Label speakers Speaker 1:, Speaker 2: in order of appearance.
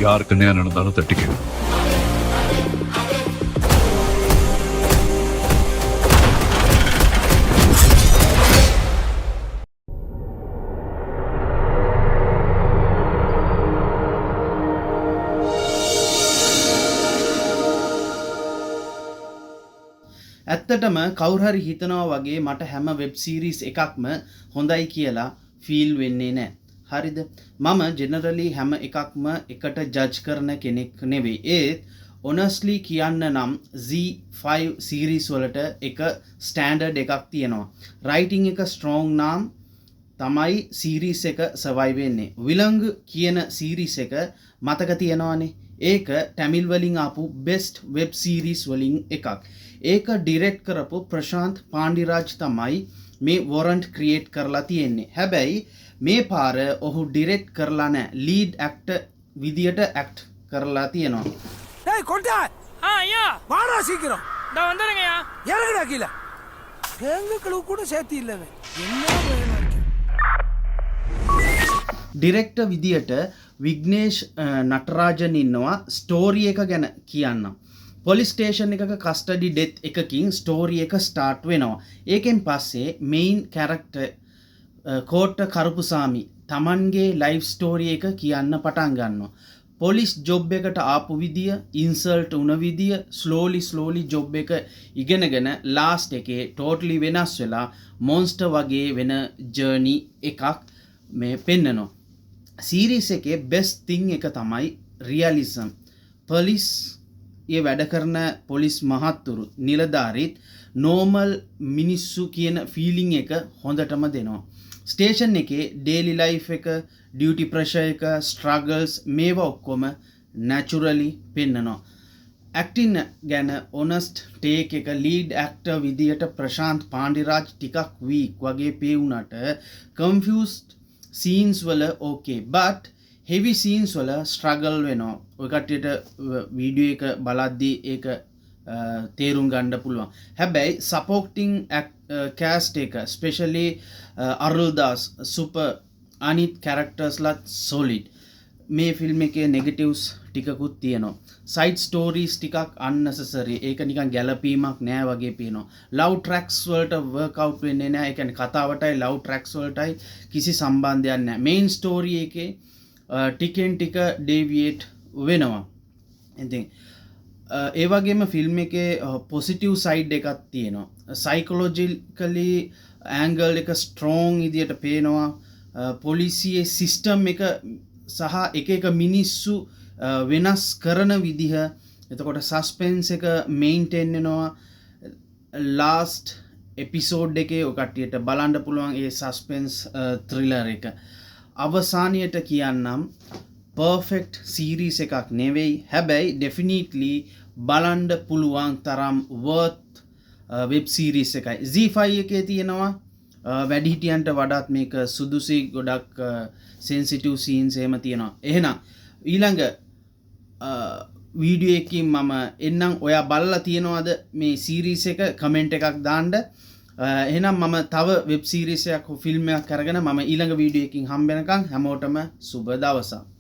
Speaker 1: யாருக்கு நேரம் நடந்தாலும் தட்டிக்க.
Speaker 2: ඇත්තටම කවුරු හරි හිතනවා වගේ මට හැම වෙබ් සීරීස් එකක්ම හොඳයි කියලා ෆීල් වෙන්නේ නැහැ. හරිද? මම ජෙනරලි හැම එකක්ම එකට ජජ් කරන කෙනෙක් නෙවෙයි. ඒත් honestly කියන්න නම් Z5 සීරීස් වලට එක ස්ටෑන්ඩඩ් එකක් තියෙනවා. රයිටිං එක ස්ට්‍රෝං නම් තමයි සීරීස් එක සර්වයිව් වෙන්නේ. විලංගු කියන සීරීස් එක මතක තියෙනවනේ. ඒක ටැමිල් වලින් ආපු බෙස්ට් වෙබ් සීරීස් වලින් එකක්. ඒක ඩිරෙක්ට් කරපු ප්‍රශාන්ත් පාණ්ඩිරාජ් තමයි මේ වොරන්ට් ක්‍රියේට් කරලා තියෙන්නේ. හැබැයි මේ පාර ඔහු ඩිරෙක්ට් කරලා නැහැ. ලීඩ් ඇක්ටර් විදියට ඇක්ට් කරලා තියෙනවා.
Speaker 3: ஏய் கொண்டா
Speaker 4: ஐயா
Speaker 3: வாடா சீக்கிரம்
Speaker 4: இதோ வந்துருங்கய்யா.
Speaker 3: இறங்குடா கீழே தேங்குக்களுக்கு கூட சேர்த்து இல்லவே என்ன வேணும் இருக்கு
Speaker 2: ඩිරෙක්ටර් විදියට විග්නේෂ් නටරාජන් ඉන්නවා ස්ටෝරි එක ගැන කියන්න. පොලිස් ස්ටේෂන් එකක කස්ටඩි ඩෙත් එකකින් ස්ටෝරි එක ස්ටාර්ට් වෙනවා. ඒකෙන් පස්සේ මෙයින් කැරක්ටර් කෝට්ට කරුපුසාමි තමන්ගේ ලයිෆ් ස්ටෝරි එක කියන්න පටන් ගන්නවා. පොලිස් ජොබ් එකට ආපු විදිය, ඉන්සල්ට් වුණ විදිය, ස්ලෝලි ජොබ් එක ඉගෙනගෙන ලාස්ට් එකේ ටෝටලි වෙනස් වෙලා මොන්ස්ටර් වගේ වෙන ජර්නි එකක් මේ පෙන්නනවා. සීරීස් එකේ බෙස්ට් තිං එක තමයි රියලිසම්. පොලිස් ඒ වැඩ කරන පොලිස් මහත්තුරු නිලධාරීත් නෝමල් මිනිස්සු කියන ෆීලිං එක හොඳටම දෙනවා. ස්ටේෂන් එකේ ඩේලි ලයිෆ් එක, ඩියුටි ප්‍රෙෂර් එක, ස්ට්‍රගල්ස් මේවා ඔක්කොම නැචුරලි පෙන්නනවා. ඇක්ටින් ගැන ඔනස්ට් ටේක් එක ලීඩ් ඇක්ටර් විදියට ප්‍රශාන්ත් පාණ්ඩිරාජ් ටිකක් වීක් වගේ පේවුනට කන්ෆියුස්ඩ් සීන්ස් වල ඕකේ. බට් හෙවි සීන්ස් වල ස්ට්‍රගල් වෙනවා. ඔය කට්ටියට වීඩියෝ එක බලද්දී ඒක තේරුම් ගන්න පුළුවන්. හැබැයි සපෝර්ටිං කෑස්ට් එක ස්පෙෂලි අරුල්දාස් සුපර් අනිත් කැරක්ටර්ස්ලත් සොලිඩ්. මේ ෆිල්ම් එකේ නෙගටිව්ස් ටිකකුත් තියෙනවා. සයිඩ් ස්ටෝරීස් ටිකක් අන්නසසරි. ඒක නිකන් ගැළපීමක් නෑ වගේ පේනවා. ලව් ට්‍රැක්ස් වලට වර්ක් අවුට් වෙන්නේ නෑ. ඒ කියන්නේ කතාවටයි ලව් ට්‍රැක්ස් වලටයි කිසි සම්බන්ධයක් නෑ. මේන් ස්ටෝරි එකේ ටිකෙන් ටික ඩේවියේට් වෙනවා. ඉතින් ඒ වගේම ෆිල්ම් එකේ පොසිටිව් සයිඩ් එකක් තියෙනවා. සයිකොලොජිකලි ඇන්ගල් එක ස්ට්‍රෝං විදියට පේනවා. පොලිසියේ සිස්ටම් එක සහ එක මිනිස්සු වෙනස් කරන විදිහ, එතකොට සස්පෙන්ස් එක මේන්ටේන් වෙනවා. ලාස්ට් එපිසෝඩ් එකේ ඔය කට්ටියට බලන්න පුළුවන් ඒ සස්පෙන්ස් ත්‍රිලර් එක. අවසානයට කියන්නම් පර්ෆෙක්ට් සීරීස් එකක් නෙවෙයි. හැබැයි ඩෙෆිනිට්ලි බලන්න පුළුවන් තරම් වර්ත් වෙබ් සීරීස් එකයි. Z5 එකේ තියෙනවා වැඩිහිටියන්ට වඩාත් මේක සුදුසි, ගොඩක් සෙන්සිටිව් සීන්ස් එහෙම තියෙනවා. එහෙනම් ඊළඟ වීඩියෝ එකකින් මම එන්නම්. ඔයා බලලා තියෙනවද මේ සීරීස් එක? කමෙන්ට් එකක් දාන්න. එහෙනම් මම තව වෙබ් සීරීස් එකක් ෆිල්ම් එකක් අරගෙන මම ඊළඟ වීඩියෝ එකකින් හම්බ වෙනකන් හැමෝටම සුබ දවසක්.